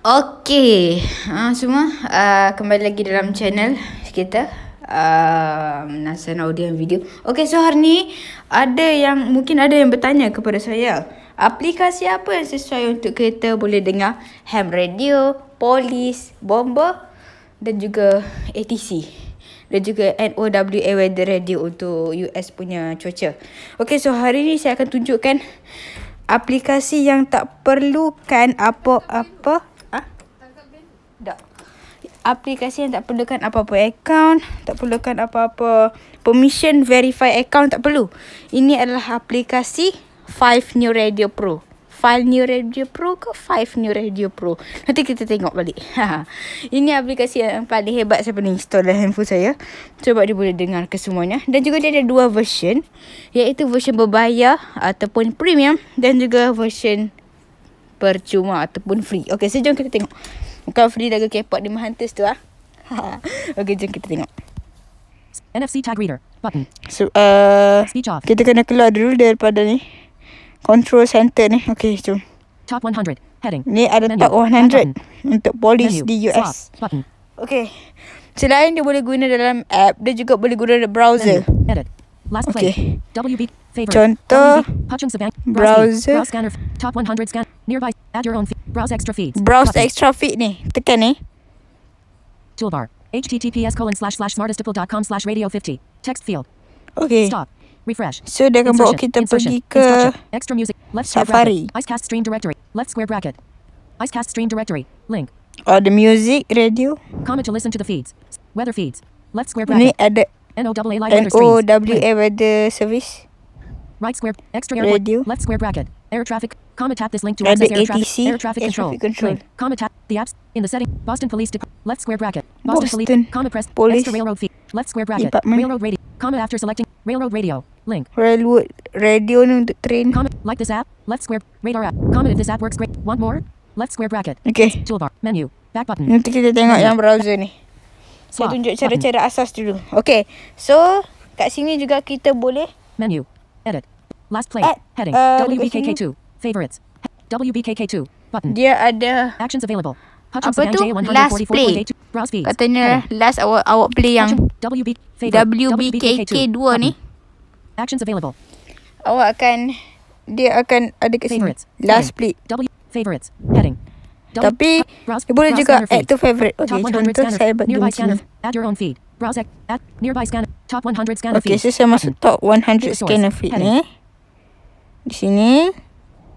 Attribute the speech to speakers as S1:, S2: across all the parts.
S1: Okey, semua kembali lagi dalam channel kita Nasan Audio dan Video. Okey, so hari ni mungkin ada yang bertanya kepada saya, aplikasi apa yang sesuai untuk kita boleh dengar ham radio, polis, bomba dan juga ATC dan juga NOWA weather radio untuk US punya cuaca. Okey, so hari ni saya akan tunjukkan aplikasi yang tak perlukan apa-apa. Aplikasi yang tak perlukan apa-apa account, tak perlukan apa-apa permission verify account, tak perlu. Ini adalah aplikasi 5 New Radio Pro. 5 New Radio Pro ke 5 New Radio Pro? Nanti kita tengok balik. Ini aplikasi yang paling hebat saya pernah install dalam handphone saya. Sebab dia boleh dengar ke semuanya. Dan juga dia ada dua version, iaitu version berbayar ataupun premium dan juga version percuma ataupun free. Okey, so jom kita tengok. Bukan free lagu K-pop di Hunters tu . Okey, jom kita tengok.
S2: NFC tag reader button.
S1: So
S2: Speech off.
S1: kita kena keluar dulu daripada ni control center ni. Okey, jom.
S2: Top 100 heading.
S1: Ni ada
S2: Menu.
S1: top 100 untuk polis
S2: Menu.
S1: di US.
S2: Swap button.
S1: Okey. Selain dia boleh guna dalam app, dia juga boleh guna dalam browser.
S2: Menu. Edit. Last play.
S1: Okey.
S2: WB favorite.
S1: Contoh,
S2: WB, Hutchins Bank.
S1: browser.
S2: Browse scanner. Top 100 scan. Nearby. Add your own feed. Browse extra feeds.
S1: Browse
S2: Button.
S1: extra feed ni. Tekan ni.
S2: Toolbar. https://smartestdipple.com/radio50. Text field.
S1: Okey.
S2: Stop. Refresh.
S1: So dia akan bawa kita pergi ke
S2: Instruction. Extra music. Left square
S1: Safari.
S2: bracket. Icecast stream directory. Left square bracket. Icecast stream directory. Link.
S1: the music radio.
S2: Comment to listen to the feeds. Weather feeds. Left square
S1: Ni
S2: bracket.
S1: ada
S2: NOAA live weather streams.
S1: NOWA
S2: Link.
S1: weather service.
S2: Right square. Extra airport.
S1: Radio.
S2: Left square bracket. Air traffic. Comment tap this link to
S1: Ada
S2: access air traffic.
S1: ATC,
S2: Air traffic
S1: air
S2: control.
S1: traffic control.
S2: Link. Comment tap the apps in the setting. Boston Police. Left square bracket. Boston Police.
S1: Boston
S2: Comment press.
S1: Police
S2: Extra railroad feed. Left square bracket.
S1: Department.
S2: Railroad radio. Comment after selecting railroad radio. Link.
S1: Railroad radio ni untuk train.
S2: Comment like this app. Left square radar app. Comment if this app works great. Want more? Left square bracket.
S1: Okey.
S2: Toolbar. Menu. Back button.
S1: Nanti kita tengok yang browser ni. Saya
S2: Swap.
S1: tunjuk
S2: Button.
S1: cara-cara asas dulu. Okey. So, kat sini juga kita boleh
S2: Menu. Edit. Last play.
S1: Add,
S2: Heading.
S1: dekat
S2: WBKK2. Favorites. WBKK2. Button.
S1: dia ada
S2: Actions available. Hutchins
S1: apa tu? Last play.
S2: Browse feeds.
S1: Katanya last awak play yang
S2: WB favorite.
S1: WBKK2 ni.
S2: Actions available.
S1: Dia akan ada kat sini.
S2: Favorites.
S1: Last play.
S2: W favorites. Heading.
S1: Tapi
S2: Browse,
S1: dia boleh
S2: browse
S1: juga
S2: scanner
S1: add
S2: feed.
S1: to favorite.
S2: Top
S1: Okey,
S2: 100
S1: contoh
S2: scanner.
S1: saya buat di
S2: Nearby
S1: sini.
S2: scanner. Add your own feed. Browse add nearby scanner. Top 100 scanner
S1: Okey,
S2: feed.
S1: so saya masuk top 100
S2: Source.
S1: scanner feed
S2: Heading.
S1: ni. Di sini.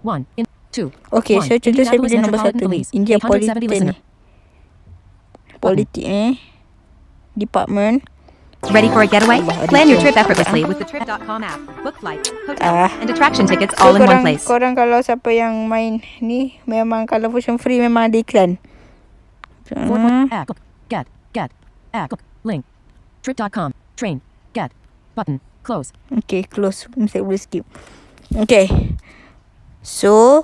S2: 1 in 2.
S1: Okey, so contoh saya pilih nombor 1 ni. India Politik
S2: 870
S1: ni.
S2: listener.
S1: Politik ni. Department.
S3: Ready for a getaway? Plan your trip effortlessly with the Trip.com app. Book flights, hotels, and attraction tickets all in one place.
S1: Korang kalau siapa yang main ni, memang kalau version free memang ada iklan.
S2: 4. App. Get. App. Link. Trip.com. Train. Get. Button. Close.
S1: Okay, close. Saya boleh skip. Okay. So,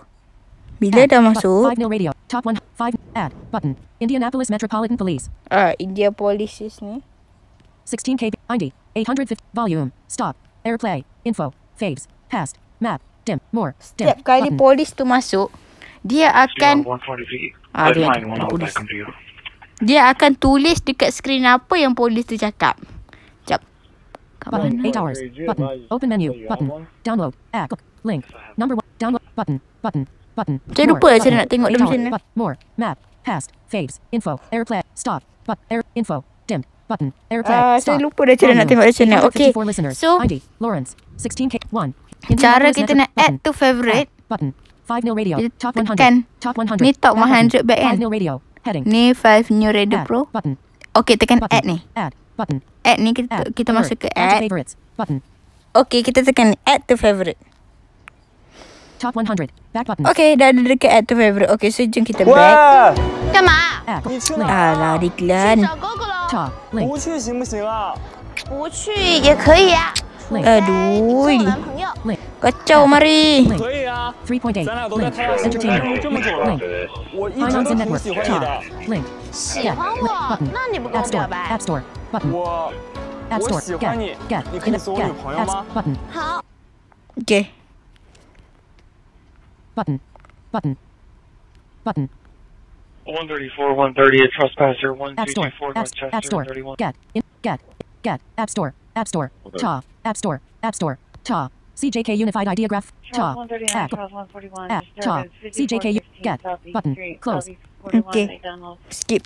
S1: bila dah masuk,
S2: 5 Nil Radio. Top 1. 5. Add. Button. Indianapolis Metropolitan Police.
S1: India Police ni.
S2: 16 KB. 90. 850. Volume. Stop. Airplay. Info. Faves. Past. Map. Dim. More. Dim.
S1: Setiap kali
S2: Button.
S1: polis tu masuk, dia akan
S4: 143.
S1: dia
S4: Line 1 out,
S1: polis.
S4: welcome to you.
S1: Dia akan tulis dekat skrin apa yang polis tu cakap. Jap. Kat
S2: Button.
S1: mana?
S2: 8 hours. Button. Open menu. Button. Download. App. Link. Number 1. Download. Button.
S1: Saya
S2: More.
S1: lupa lah cara
S2: Button.
S1: nak tengok
S2: 8
S1: dalam
S2: hours.
S1: sana.
S2: More. Map. Past. Faves. Info. Airplay. Stop. Air. Info. Dim. Button. Airplay.
S1: Saya
S2: Stop.
S1: lupa dah cara nak tengok dalam sana. Okay.
S2: 854 listeners.
S1: So,
S2: ID. Lawrence. 16K. 1.
S1: cara kita nak add to favorite,
S2: Button. 5 Nil Radio.
S1: kita
S2: Top 100.
S1: tekan.
S2: Top 100.
S1: Ni top
S2: Back button.
S1: 100 back kan?
S2: 5 Nil Radio. Heading.
S1: Ni 5 New Radio
S2: Add.
S1: Pro.
S2: Button.
S1: Okay, tekan
S2: Button.
S1: add ni.
S2: Add. Button.
S1: Add ni kita
S2: Add. Alert.
S1: masuk ke
S2: Add to
S1: add.
S2: favorites. Button.
S1: Okay, kita tekan add to favorite.
S2: Top 100. Back button.
S1: Okay, dah ada dekat add to favorite. Okay, so jom kita back.
S5: 干嘛？
S2: Add.
S5: 你去
S2: Link.
S5: 哪？
S1: Alah, iklan.
S5: 找哥哥喽。
S2: Top. Link.
S5: 不去行不行啊？
S6: 不去也可以呀、
S2: Link.
S6: 你做
S1: Aduh.
S6: 我男朋友。
S2: Link.
S1: Kacau mari.
S2: Link.
S5: 可以啊，
S2: 3.8.
S5: 咱俩都在
S2: Link.
S5: 太阳系待
S2: Entertainment.
S5: 这么久了
S2: Link.，
S5: 我一直
S2: Finance
S5: 都
S2: and
S5: 挺
S2: Network.
S5: 喜欢你
S2: Top.
S5: 的。
S2: Link.
S6: 喜
S2: Get.
S6: 欢
S2: Link.
S6: 我
S2: Button.，
S6: 那你不跟
S2: App
S6: 我表
S2: Store.
S6: 白
S2: App？Store. Button.
S5: 我
S2: App
S5: 我
S2: Store.
S5: 喜欢你
S2: Get.，
S5: 你可以做我女
S2: Get.
S5: 朋友
S2: Apps.
S5: 吗？
S2: Button.
S6: 好，
S1: Okay.
S2: Button. Button. Button.
S5: 134, 130, a trespasser,
S2: App Store.
S5: 1224,
S2: App Store.
S5: Westchester, 31.
S2: Get. App Store. App Store. Ta. App Store. App Store. Ta. CJK Unified Ideograph. Ta. App. App. Ta. CJK. Get. Button. Close.
S1: Okay. Skip.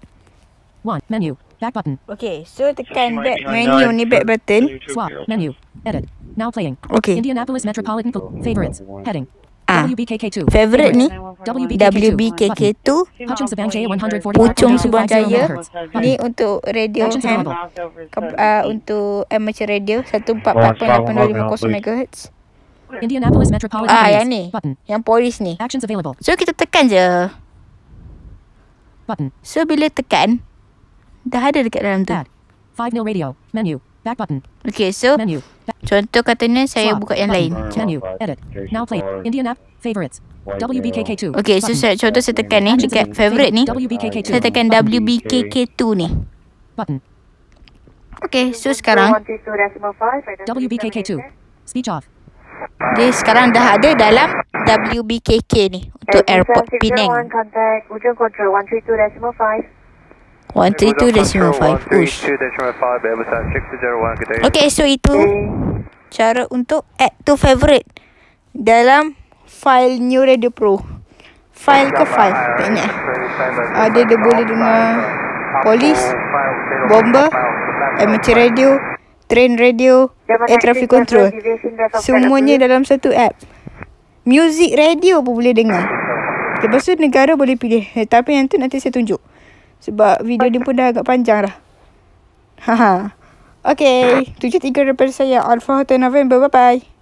S2: 1. Menu. Back button.
S1: Okay, so tekan
S5: She might
S1: back
S5: be behind
S1: menu
S5: 9
S1: ni, back
S5: for
S1: button.
S5: 220.
S2: Swap. Menu. Edit. Now playing.
S1: Okay.
S2: Indianapolis Metropolitan Favorites. Heading.
S1: Ah.
S2: WBKK2.
S1: Favorite ni
S2: WBKK2.
S1: WBKK2.
S2: Hutchins of MJ 145.
S1: Puchong Subanjaya.
S2: megahertz.
S1: Ni untuk radio
S2: Actions
S1: ham.
S2: available.
S1: Untuk amateur radio 144.825 MHz.
S2: Indianapolis Metropolitan
S1: Yang ni.
S2: Button.
S1: Yang polis ni.
S2: Actions available.
S1: So kita tekan je.
S2: Button.
S1: So bila tekan, dah ada dekat dalam tu.
S2: Add. 5 nil radio. Menu. Back button.
S1: Okay, so
S2: Menu.
S1: contoh katanya saya
S2: Swap.
S1: buka yang lain.
S2: Menu. Edit. Now play. Favorites. WBKK2.
S1: Okay, so
S2: Button.
S1: contoh saya tekan ni dekat favorite ni.
S2: WBKK2.
S1: Saya tekan WBKK2 ni.
S2: Button.
S1: Okay, so sekarang
S2: WBKK2. Speech off.
S1: dia sekarang dah ada dalam WBKK ni untuk airport Penang.
S6: Contact Ujung Control 132.5.
S1: 132.5. Ush. Okay, so itu cara untuk add to favorite dalam file New Radio Pro. File ke file? Tak ingat. Dia boleh dengar polis, bomber, amateur radio, train radio, air traffic control. Semuanya dalam satu app. Music radio pun boleh dengar. Lepas tu negara boleh pilih. Tapi yang tu nanti saya tunjuk. Sebab video ni pun dah agak panjang dah. Okay. 73 daripada saya. Alpha Hotel November. Bye-bye.